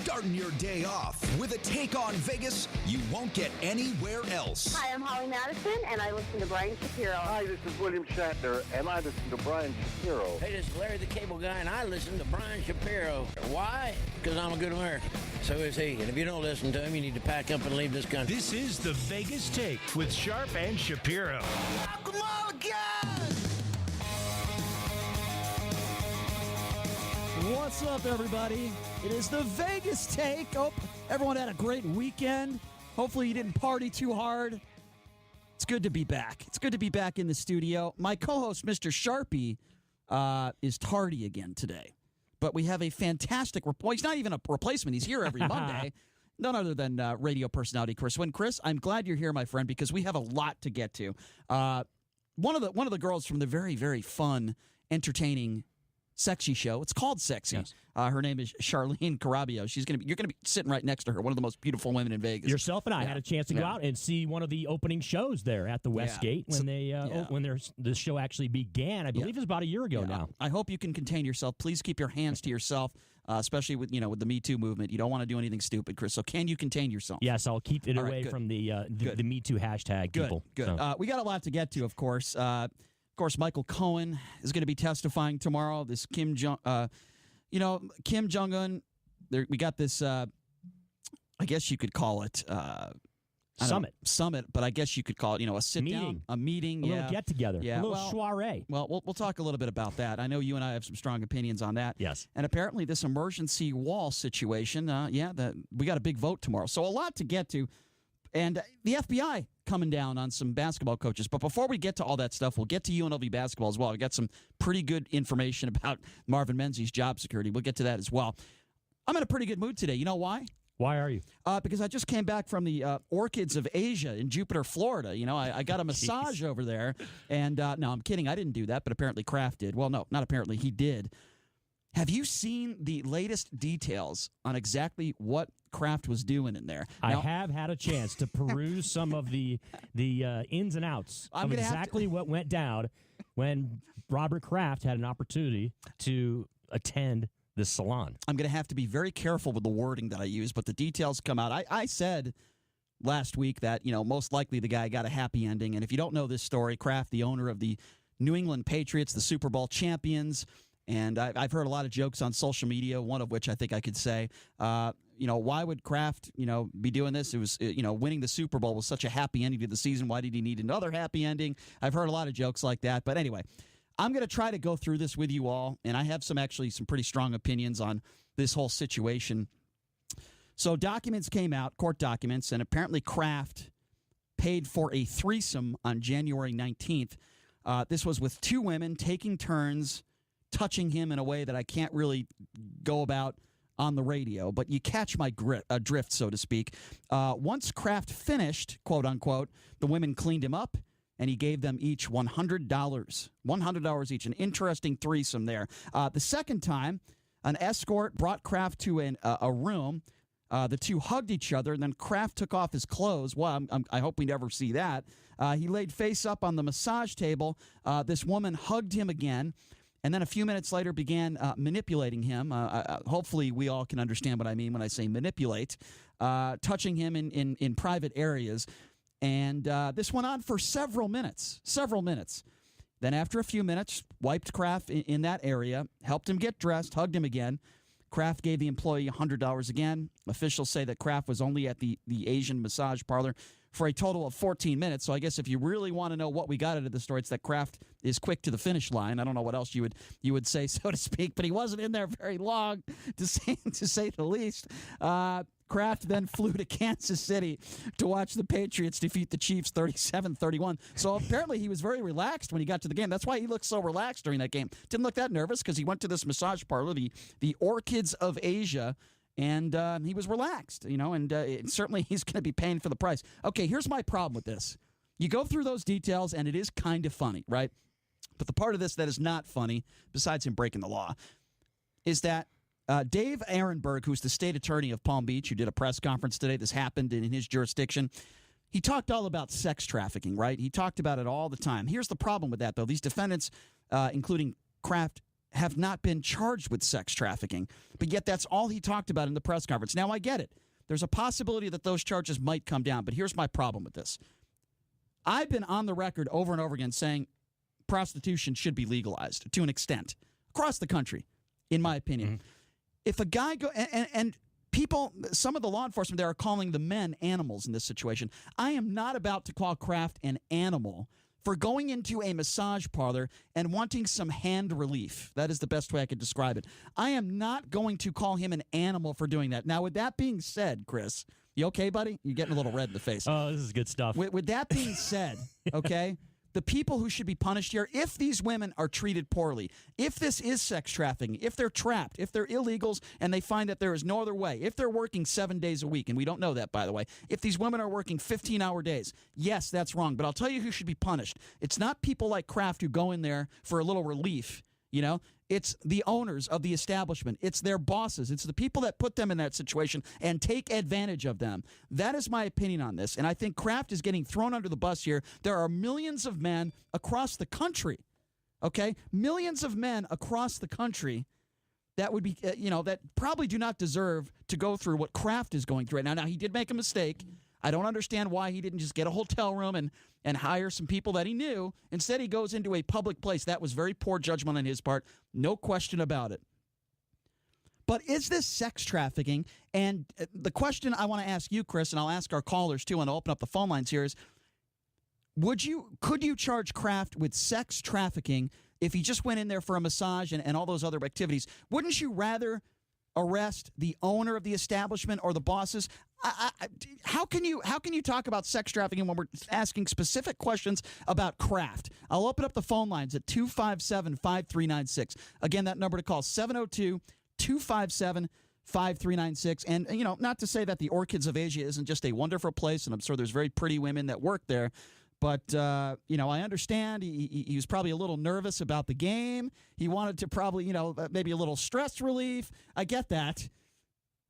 Starting your day off with a take on Vegas you won't get anywhere else. Hi, I'm Holly Madison, and I listen to Brian Shapiro. Hi, this is William Shatner, and I listen to Brian Shapiro. Hey, this is Larry the Cable Guy, and I listen to Brian Shapiro. Why? Because I'm a good American. So is he. And if you don't listen to him, you need to pack up and leave this country. This is the Vegas Take with Sharp and Shapiro. Welcome all again! What's up, everybody? It is the Vegas Take. Hope everyone had a great weekend. Hopefully you didn't party too hard. It's good to be back. It's good to be back in the studio. My co-host, Mr. Sharpie, is tardy again today. But we have a fantastic he's not even a replacement. He's here every Monday. None other than radio personality Chris Wynn. Chris, I'm glad you're here, my friend, because we have a lot to get to. One of the girls from the very, very fun, entertaining Sexy show. It's called Sexy. Yes. Her name is Charlene Carabio. You're gonna be sitting right next to her. One of the most beautiful women in Vegas. Yourself and I had a chance to go out and see one of the opening shows there at the Westgate when the show actually began. I believe it was about a year ago now. I hope you can contain yourself. Please keep your hands to yourself, especially with the Me Too movement. You don't want to do anything stupid, Chris. So can you contain yourself? Yes, I'll keep it away from the Me Too hashtag people. Good. So. We got a lot to get to, of course. Of course, Michael Cohen is going to be testifying tomorrow. This Kim Jong-un. We got this. I guess you could call it summit, but I guess you could call it a sit down, a meeting, a little get together, a little soiree. Well, we'll talk a little bit about that. I know you and I have some strong opinions on that. Yes, and apparently this emergency wall situation. We got a big vote tomorrow, so a lot to get to, and the FBI coming down on some basketball coaches. But before we get to all that stuff, we'll get to UNLV basketball as well. We got some pretty good information about Marvin Menzies' job security. We'll get to that as well. I'm in a pretty good mood today. You know why? Why are you? Because I just came back from the Orchids of Asia in Jupiter, Florida. I got a massage over there. And no, I'm kidding. I didn't do that, but apparently Kraft did. Well, no, not apparently. He did. Have you seen the latest details on exactly what Kraft was doing in there? I have had a chance to peruse some of the ins and outs of exactly what went down when Robert Kraft had an opportunity to attend the salon. I'm going to have to be very careful with the wording that I use, but the details come out. I said last week that most likely the guy got a happy ending, and if you don't know this story, Kraft, the owner of the New England Patriots, the Super Bowl champions. And I've heard a lot of jokes on social media, one of which I think I could say, why would Kraft, be doing this? It was, winning the Super Bowl was such a happy ending to the season. Why did he need another happy ending? I've heard a lot of jokes like that. But anyway, I'm going to try to go through this with you all. And I have some pretty strong opinions on this whole situation. So documents came out, court documents, and apparently Kraft paid for a threesome on January 19th. This was with two women taking turns touching him in a way that I can't really go about on the radio, but you catch my drift, so to speak. Once Kraft finished, quote unquote, the women cleaned him up, and he gave them each $100. $100 each. An interesting threesome there. The second time, an escort brought Kraft to a room. The two hugged each other, and then Kraft took off his clothes. Well, I hope we never see that. He laid face up on the massage table. This woman hugged him again. And then a few minutes later began manipulating him. Hopefully we all can understand what I mean when I say manipulate. Touching him in private areas. And this went on for several minutes. Then after a few minutes, wiped Kraft in that area, helped him get dressed, hugged him again. Kraft gave the employee $100 again. Officials say that Kraft was only at the Asian massage parlor for a total of 14 minutes. So I guess if you really want to know what we got out of the story, it's that Kraft is quick to the finish line. I don't know what else you would say, so to speak, but he wasn't in there very long, to say the least. Kraft then flew to Kansas City to watch the Patriots defeat the Chiefs 37-31. So apparently he was very relaxed when he got to the game. That's why he looked so relaxed during that game. Didn't look that nervous because he went to this massage parlor, the Orchids of Asia, and he was relaxed, and certainly he's going to be paying for the price. Okay, here's my problem with this. You go through those details, and it is kind of funny, right? But the part of this that is not funny, besides him breaking the law, is that Dave Ehrenberg, who's the state attorney of Palm Beach, who did a press conference today, this happened in his jurisdiction, he talked all about sex trafficking, right? He talked about it all the time. Here's the problem with that, though. These defendants, including Kraft have not been charged with sex trafficking, but yet that's all he talked about in the press conference. Now, I get it. There's a possibility that those charges might come down, but here's my problem with this. I've been on the record over and over again saying prostitution should be legalized to an extent across the country, in my opinion. Mm-hmm. If a guy and people, some of the law enforcement there are calling the men animals in this situation. I am not about to call Kraft an animal for going into a massage parlor and wanting some hand relief. That is the best way I could describe it. I am not going to call him an animal for doing that. Now, with that being said, Chris, you okay, buddy? You're getting a little red in the face. Oh, this is good stuff. With that being said, okay, the people who should be punished here, if these women are treated poorly, if this is sex trafficking, if they're trapped, if they're illegals and they find that there is no other way, if they're working 7 days a week, and we don't know that, by the way, if these women are working 15-hour days, yes, that's wrong. But I'll tell you who should be punished. It's not people like Kraft who go in there for a little relief, you know? It's the owners of the establishment. It's their bosses. It's the people that put them in that situation and take advantage of them. That is my opinion on this. And I think Kraft is getting thrown under the bus here. There are millions of men across the country, okay? Millions of men across the country that would be, that probably do not deserve to go through what Kraft is going through right now. Now, he did make a mistake. I don't understand why he didn't just get a hotel room and hire some people that he knew. Instead, he goes into a public place. That was very poor judgment on his part. No question about it. But is this sex trafficking? And the question I want to ask you, Chris, and I'll ask our callers too, and I'll open up the phone lines here is, could you charge Kraft with sex trafficking if he just went in there for a massage and all those other activities? Wouldn't you rather arrest the owner of the establishment or the bosses? How can you talk about sex trafficking when we're asking specific questions about Kraft? I'll open up the phone lines at 257-5396. Again, that number to call, 702-257-5396. And, not to say that the Orchids of Asia isn't just a wonderful place, and I'm sure there's very pretty women that work there. But, I understand he was probably a little nervous about the game. He wanted to probably, maybe a little stress relief. I get that.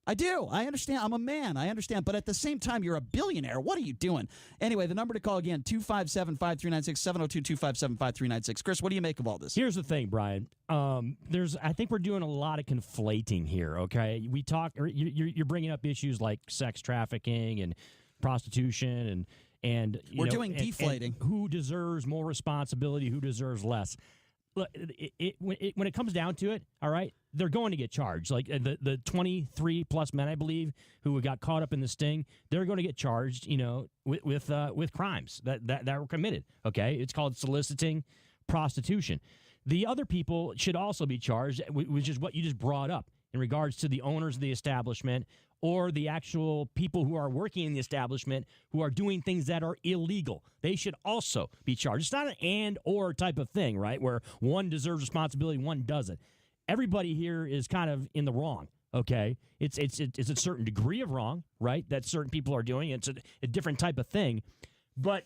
I do. I understand. I'm a man. I understand. But at the same time, you're a billionaire. What are you doing? Anyway, the number to call again, 257-5396, 702-257-5396. Chris, what do you make of all this? Here's the thing, Brian. I think we're doing a lot of conflating here, okay? You're bringing up issues like sex trafficking and prostitution and we're doing deflating. And who deserves more responsibility, who deserves less. Look, when it comes down to it, all right, they're going to get charged. Like the 23+ men, I believe, who got caught up in the sting, they're going to get charged, with crimes that were committed. Okay, it's called soliciting prostitution. The other people should also be charged, which is what you just brought up in regards to the owners of the establishment or the actual people who are working in the establishment who are doing things that are illegal. They should also be charged. It's not an and/or type of thing, right, where one deserves responsibility, one doesn't. Everybody here is kind of in the wrong, okay? It's a certain degree of wrong, right, that certain people are doing. It's a different type of thing. But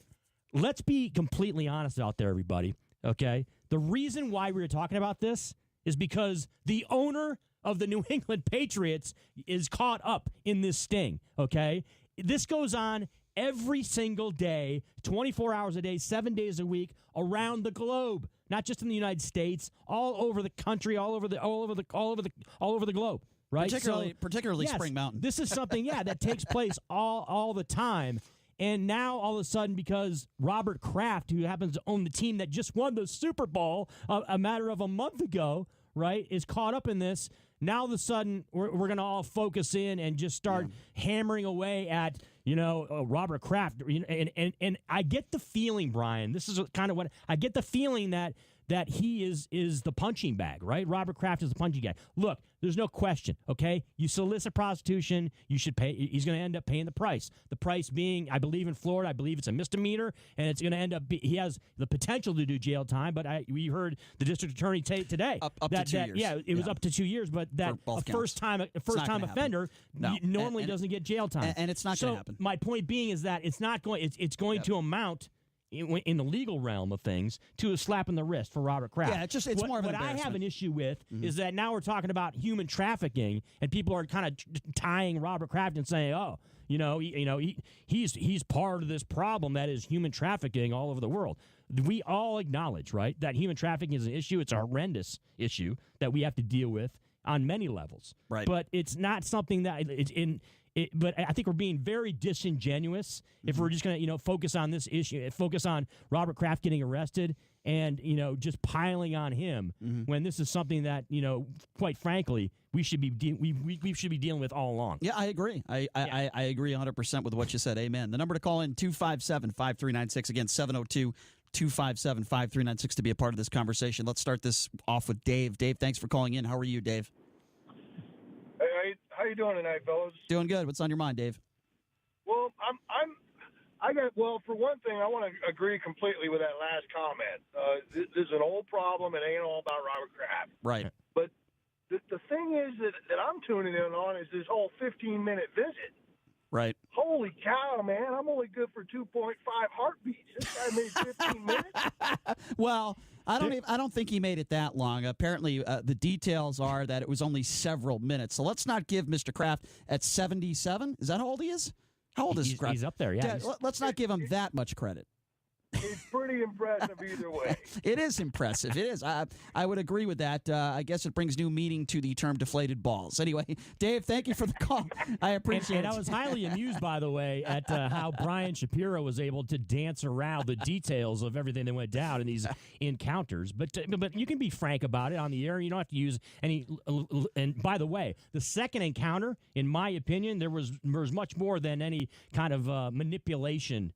let's be completely honest out there, everybody, okay? The reason why we're talking about this is because the owner of the New England Patriots is caught up in this sting, okay? This goes on every single day, 24 hours a day, 7 days a week, around the globe, not just in the United States, all over the country, all over the globe, right? Particularly yes, Spring Mountain. This is something, that takes place all the time. And now, all of a sudden, because Robert Kraft, who happens to own the team that just won the Super Bowl a matter of a month ago, right, is caught up in this. Now, all of a sudden, we're going to all focus in and just start hammering away at, Robert Kraft. And I get the feeling, Brian, this is kind of what I get the feeling that he is the punching bag, right? Robert Kraft is the punching bag. Look, there's no question, okay? You solicit prostitution, you should pay. He's going to end up paying the price. The price being, I believe in Florida, I believe it's a misdemeanor, and it's going to end up, he has the potential to do jail time, but we heard the district attorney today. Up to 2 years. Yeah, it was up to 2 years, but that a first-time offender normally doesn't get jail time. And it's not going to happen. My point being is that it's not going, it's going to amount in the legal realm of things to a slap in the wrist for Robert Kraft. Yeah, it's more of an what I have an issue with is that now we're talking about human trafficking, and people are kind of tying Robert Kraft and saying, "Oh, he's part of this problem that is human trafficking all over the world." We all acknowledge, right, that human trafficking is an issue. It's a horrendous issue that we have to deal with on many levels. Right. But it's not something that but I think we're being very disingenuous if we're just going to, focus on this issue, focus on Robert Kraft getting arrested and, just piling on him when this is something that, quite frankly, we should be we should be dealing with all along. Yeah, I agree. I agree 100% with what you said. Amen. The number to call in 257-5396 again 702-257-5396 to be a part of this conversation. Let's start this off with Dave. Dave, thanks for calling in. How are you, Dave? Hey, how you doing tonight, fellas? Doing good. What's on your mind, Dave? Well, for one thing, I want to agree completely with that last comment. This is an old problem. It ain't all about Robert Kraft. Right. But the thing is that I'm tuning in on is this whole 15-minute visit. Right. Holy cow, man! I'm only good for 2.5 heartbeats. This guy made 15 minutes. Well, I don't think he made it that long. Apparently, the details are that it was only several minutes. So let's not give Mr. Kraft at 77. Is that how old he is? How old is Kraft? He's up there. Yeah. Let's not give him that much credit. It's pretty impressive either way. It is impressive. It is. I would agree with that. I guess it brings new meaning to the term deflated balls. Anyway, Dave, thank you for the call. I appreciate it. And I was highly amused, by the way, at how Brian Shapiro was able to dance around the details of everything that went down in these encounters. But you can be frank about it on the air. You don't have to use any. And by the way, the second encounter, in my opinion, there was much more than any kind of manipulation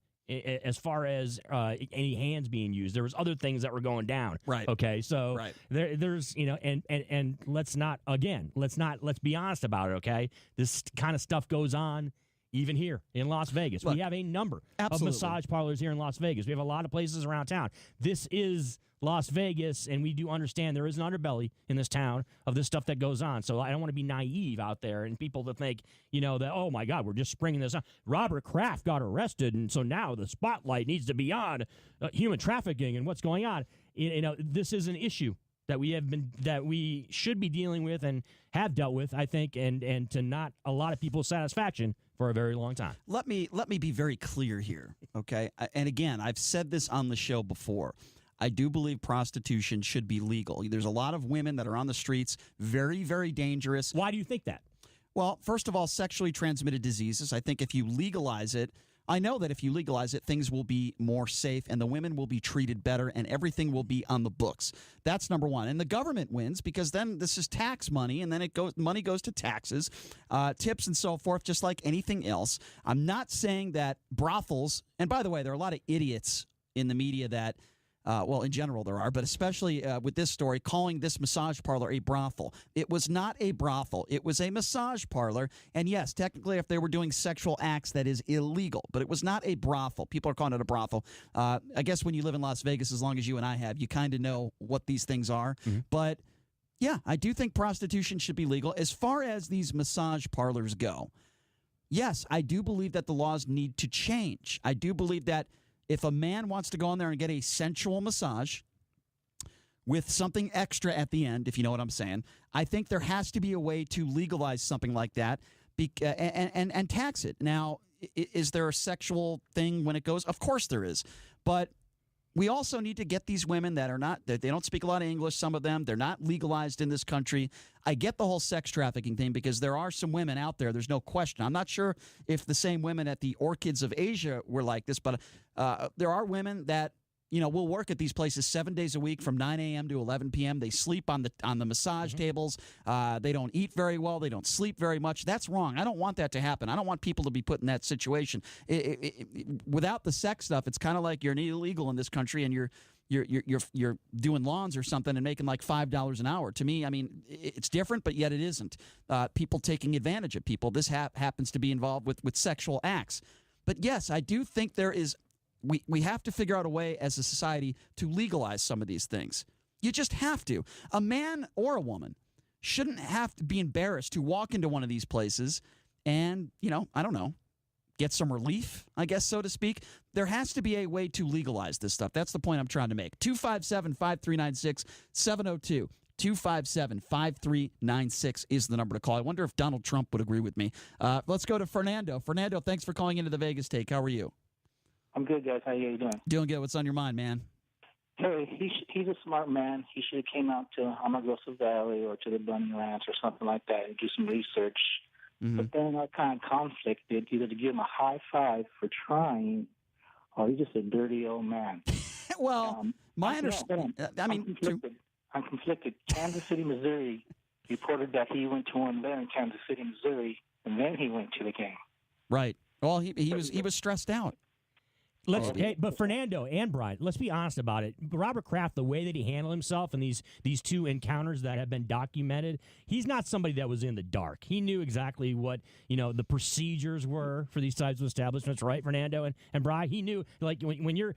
as far as any hands being used. There was other things that were going down. Right. Okay. So right. there's and let's be honest about it. Okay. This kind of stuff goes on even here in Las Vegas. Look, we have a number absolutely. of massage parlors here in Las Vegas. We have a lot of places around town. This is Las Vegas, and we do understand there is an underbelly in this town of this stuff that goes on. So I don't want to be naive out there and people that think, that, oh, my God, we're just springing this on. Robert Kraft got arrested, and so now the spotlight needs to be on human trafficking and what's going on. This is an issue that we should be dealing with and have dealt with, I think, and to not a lot of people's satisfaction for a very long time. Let me be very clear here, okay? And again, I've said this on the show before. I do believe prostitution should be legal. There's a lot of women that are on the streets, very, very dangerous. Why do you think that? Well, first of all, sexually transmitted diseases. I think if you legalize it, I know that if you legalize it, things will be more safe and the women will be treated better and everything will be on the books. That's number one. And the government wins because then this is tax money and then money goes to taxes, tips and so forth, just like anything else. I'm not saying that brothels, and by the way, there are a lot of idiots in the media that in general there are, but especially with this story, calling this massage parlor a brothel. It was not a brothel. It was a massage parlor. And yes, technically, if they were doing sexual acts, that is illegal. But it was not a brothel. People are calling it a brothel. I guess when you live in Las Vegas, as long as you and I have, you kind of know what these things are. Mm-hmm. But yeah, I do think prostitution should be legal. As far as these massage parlors go, yes, I do believe that the laws need to change. I do believe that if a man wants to go in there and get a sensual massage with something extra at the end, if you know what I'm saying, I think there has to be a way to legalize something like that and tax it. Now, is there a sexual thing when it goes? Of course there is. But we also need to get these women that are not, they don't speak a lot of English, some of them, they're not legalized in this country. I get the whole sex trafficking thing because there are some women out there, there's no question. I'm not sure if the same women at the Orchids of Asia were like this, but there are women that, will work at these places 7 days a week from 9 a.m. to 11 p.m. They sleep on the massage tables. They don't eat very well. They don't sleep very much. That's wrong. I don't want that to happen. I don't want people to be put in that situation. Without the sex stuff, it's kind of like you're illegal in this country and you're doing lawns or something and making like $5 an hour. To me, I mean, it's different, but yet it isn't. People taking advantage of people. This happens to be involved with sexual acts. But yes, I do think there is. We have to figure out a way as a society to legalize some of these things. You just have to. A man or a woman shouldn't have to be embarrassed to walk into one of these places and, I don't know, get some relief, I guess, so to speak. There has to be a way to legalize this stuff. That's the point I'm trying to make. 257-5396, 702. 257-5396 is the number to call. I wonder if Donald Trump would agree with me. Let's go to Fernando. Fernando, thanks for calling into the Vegas Take. How are you? I'm good, guys. How you doing? Doing good. What's on your mind, man? Hey, he's a smart man. He should have came out to Amagosa Valley or to the Bunny Ranch or something like that and do some research. Mm-hmm. But then I kind of conflicted either to give him a high five for trying or he's just a dirty old man. Well, my understanding... I'm conflicted. Kansas City, Missouri reported that he went to one there in Kansas City, Missouri, and then he went to the game. Right. Well, he was stressed out. But Fernando and Brian, let's be honest about it. Robert Kraft, the way that he handled himself in these two encounters that have been documented, he's not somebody that was in the dark. He knew exactly what the procedures were for these types of establishments, right, Fernando and Brian? He knew, like, when you're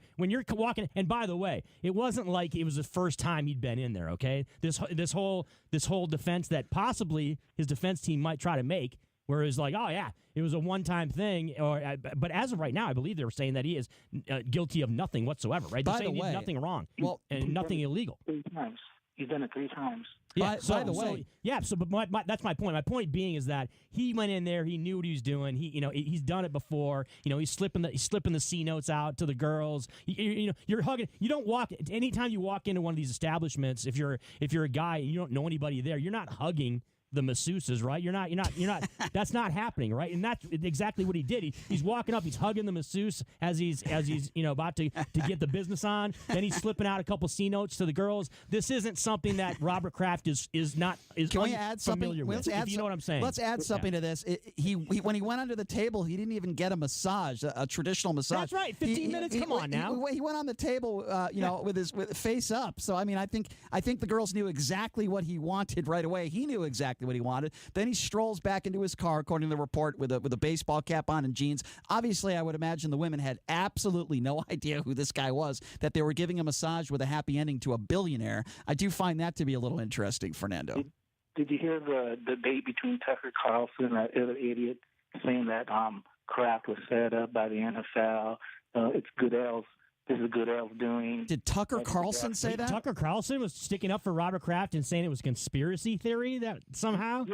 walking. And by the way, it wasn't like it was the first time he'd been in there. Okay, this whole defense that possibly his defense team might try to make. Whereas, like, oh, yeah, it was a one-time thing. But as of right now, I believe they were saying that he is guilty of nothing whatsoever, right? They're saying he did nothing wrong and nothing illegal. 3 times. He's done it 3 times. Yeah, by the way. But that's my point. My point being is that he went in there. He knew what he was doing. He's done it before. He's slipping the C notes out to the girls. You're hugging. You don't walk. Anytime you walk into one of these establishments, if you're a guy and you don't know anybody there, you're not hugging the masseuses, right? You're not. That's not happening, right? And that's exactly what he did. He's walking up, he's hugging the masseuse as he's about to get the business on. Then he's slipping out a couple C notes to the girls. This isn't something that Robert Kraft is Can we add something? With. You know what I'm saying? Let's add something to this. He when he went under the table, he didn't even get a massage, a traditional massage. That's right. 15 minutes. Come on now. He went on the table, with face up. So I mean, I think the girls knew exactly what he wanted right away. He knew exactly what he wanted. Then he strolls back into his car, according to the report, with a baseball cap on and jeans. Obviously, I would imagine the women had absolutely no idea who this guy was, that they were giving a massage with a happy ending to a billionaire. I do find that to be a little interesting, Fernando. Did you hear the debate between Tucker Carlson and that other idiot saying that Kraft was set up by the NFL? It's Goodell's. This is Goodell's doing. Did Tucker Carlson say that? Tucker Carlson was sticking up for Robert Kraft and saying it was conspiracy theory that somehow?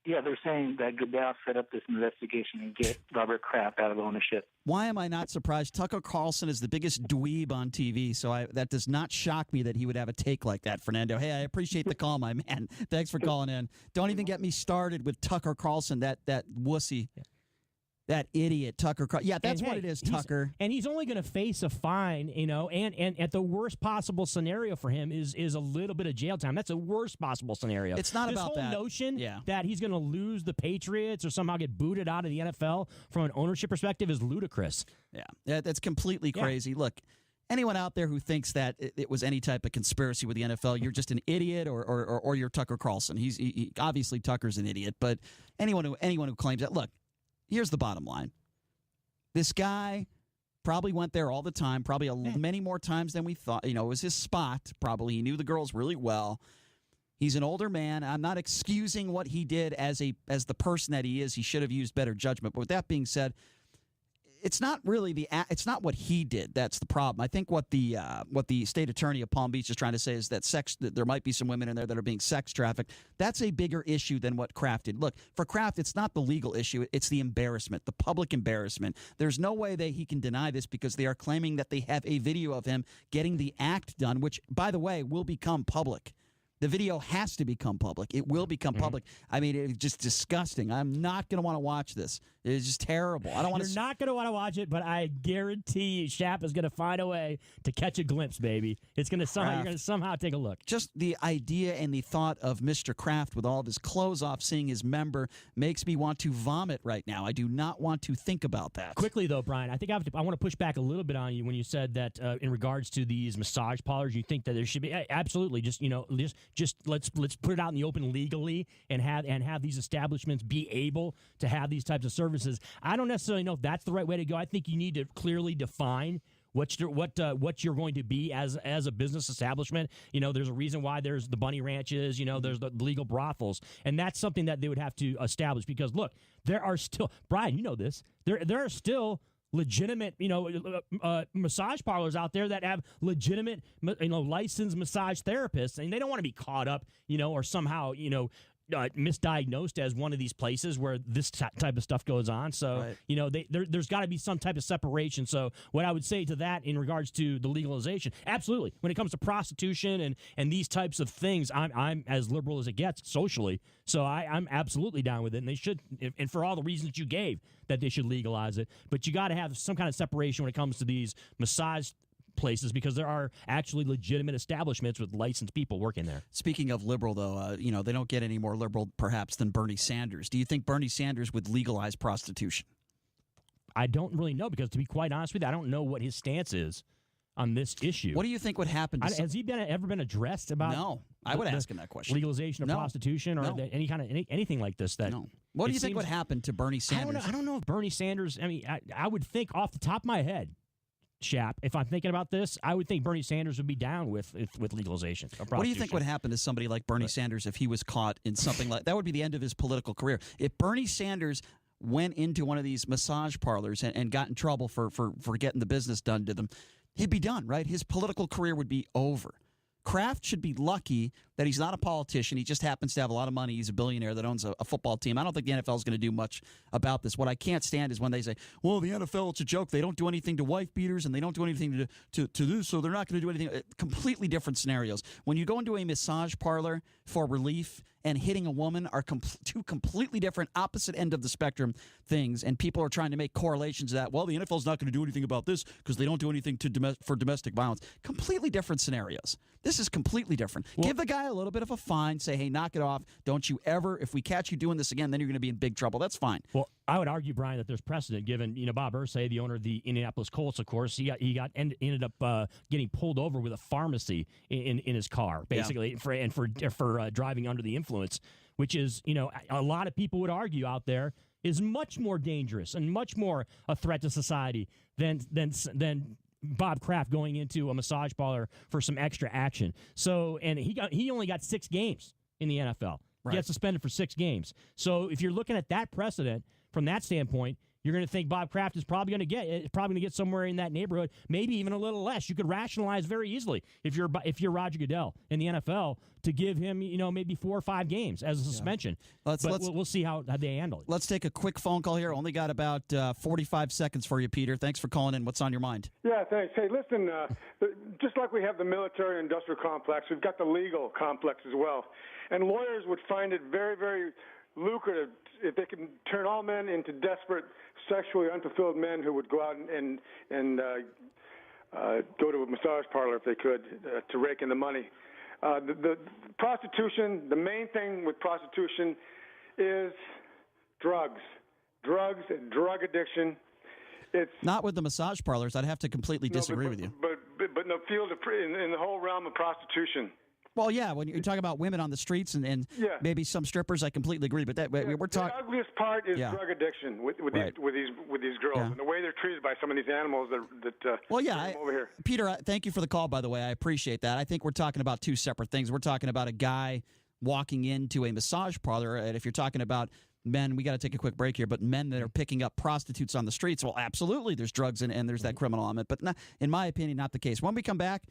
Yeah, they're saying that Goodell set up this investigation and get Robert Kraft out of ownership. Why am I not surprised? Tucker Carlson is the biggest dweeb on TV, so that does not shock me that he would have a take like that, Fernando. Hey, I appreciate the call, my man. Thanks for calling in. Don't even get me started with Tucker Carlson, that wussy. Yeah. That idiot, Tucker. Yeah, that's what it is, Tucker. And he's only going to face a fine, and at the worst possible scenario for him is a little bit of jail time. That's the worst possible scenario. It's not about that. This whole notion that he's going to lose the Patriots or somehow get booted out of the NFL from an ownership perspective is ludicrous. Yeah, that's completely crazy. Look, anyone out there who thinks that it was any type of conspiracy with the NFL, you're just an idiot, or you're Tucker Carlson. He obviously Tucker's an idiot, but anyone who claims that, look. Here's the bottom line. This guy probably went there all the time, probably many more times than we thought. It was his spot, probably. He knew the girls really well. He's an older man. I'm not excusing what he did as the person that he is. He should have used better judgment. But with that being said, it's not really it's not what he did that's the problem. I think what the state attorney of Palm Beach is trying to say is that there might be some women in there that are being sex trafficked. That's a bigger issue than what Kraft did. Look, for Kraft, it's not the legal issue; it's the embarrassment, the public embarrassment. There's no way that he can deny this because they are claiming that they have a video of him getting the act done, which, by the way, will become public. The video has to become public. It will become public. I mean, it's just disgusting. I'm not going to want to watch this. It's just terrible. I don't want to. You're not going to want to watch it, but I guarantee you, Shap is going to find a way to catch a glimpse, baby. It's going to somehow you're going to somehow take a look. Just the idea and the thought of Mr. Kraft with all of his clothes off, seeing his member, makes me want to vomit right now. I do not want to think about that. Quickly though, Brian, I think I want to push back a little bit on you when you said that in regards to these massage parlors, you think that there should be absolutely just let's put it out in the open legally and have these establishments be able to have these types of services. I don't necessarily know if that's the right way to go. I think you need to clearly define what you're going to be as a business establishment. There's a reason why there's the bunny ranches. There's the legal brothels, and that's something that they would have to establish. Because look, there are still, Brian, you know this. There are still legitimate, massage parlors out there that have legitimate, licensed massage therapists, and they don't want to be caught up, or somehow, misdiagnosed as one of these places where this type of stuff goes on. So, right. There's got to be some type of separation. So what I would say to that in regards to the legalization, absolutely. When it comes to prostitution and these types of things, I'm as liberal as it gets socially. So I'm absolutely down with it. And they should, and for all the reasons you gave, that they should legalize it. But you got to have some kind of separation when it comes to these massage places, because there are actually legitimate establishments with licensed people working there. Speaking of liberal, though, they don't get any more liberal, perhaps, than Bernie Sanders. Do you think Bernie Sanders would legalize prostitution? I don't really know, because to be quite honest with you, I don't know what his stance is on this issue. What do you think would happen? Has he ever been addressed about? No, I would ask him that question. Legalization of prostitution or any kind of anything like this? No. What do you think would happen to Bernie Sanders? I don't know if Bernie Sanders. I mean, I would think off the top of my head, Shap, if I'm thinking about this, I would think Bernie Sanders would be down with legalization of prostitution. What do you think would happen to somebody like Bernie Sanders if he was caught in something like that? Would be the end of his political career. If Bernie Sanders went into one of these massage parlors and got in trouble for getting the business done to them, he'd be done, right? His political career would be over. Kraft should be lucky that he's not a politician. He just happens to have a lot of money. He's a billionaire that owns a football team. I don't think the NFL is going to do much about this. What I can't stand is when they say, well, the NFL, it's a joke. They don't do anything to wife beaters, and they don't do anything to this, so they're not going to do anything. Completely different scenarios. When you go into a massage parlor for relief and hitting a woman are two completely different, opposite end of the spectrum things, and people are trying to make correlations to that. Well, the NFL's not going to do anything about this because they don't do anything for domestic violence. Completely different scenarios. This is completely different. Well, give the guy a little bit of a fine. Say, hey, knock it off. Don't you ever, if we catch you doing this again, then you're going to be in big trouble. That's fine. Well, I would argue, Brian, that there's precedent given, Bob Irsay, the owner of the Indianapolis Colts, of course, ended up getting pulled over with a pharmacy in his car, basically, for driving under the influence, which is, a lot of people would argue out there is much more dangerous and much more a threat to society than Bob Kraft going into a massage parlor for some extra action. So, and he only got 6 games in the NFL. Right. He got suspended for 6 games. So if you're looking at that precedent from that standpoint, you're going to think Bob Kraft is probably going to get somewhere in that neighborhood, maybe even a little less. You could rationalize very easily if you're Roger Goodell in the NFL to give him maybe 4 or 5 games as a suspension. Yeah. We'll see how they handle it. Let's take a quick phone call here. Only got about 45 seconds for you, Peter. Thanks for calling in. What's on your mind? Yeah, thanks. Hey, listen, just like we have the military-industrial complex, we've got the legal complex as well. And lawyers would find it very, very lucrative if they can turn all men into desperate, sexually unfulfilled men who would go out and go to a massage parlor if they could to rake in the money. The prostitution, the main thing with prostitution is drugs and drug addiction. It's not with the massage parlors. I'd have to completely disagree with you. But in the field in the whole realm of prostitution. Well, yeah, when you're talking about women on the streets and maybe some strippers, I completely agree. But we're talking. The ugliest part is drug addiction with these girls and the way they're treated by some of these animals that over here. Peter, thank you for the call. By the way, I appreciate that. I think we're talking about 2 separate things. We're talking about a guy walking into a massage parlor, and if you're talking about men, we got to take a quick break here, but men that are picking up prostitutes on the streets, well, absolutely, there's drugs and there's that criminal element. But in my opinion, not the case. When we come back,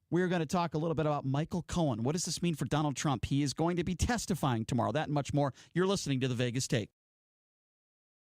we're going to talk a little bit about Michael Cohen. What does this mean for Donald Trump? He is going to be testifying tomorrow. That and much more. You're listening to The Vegas Take.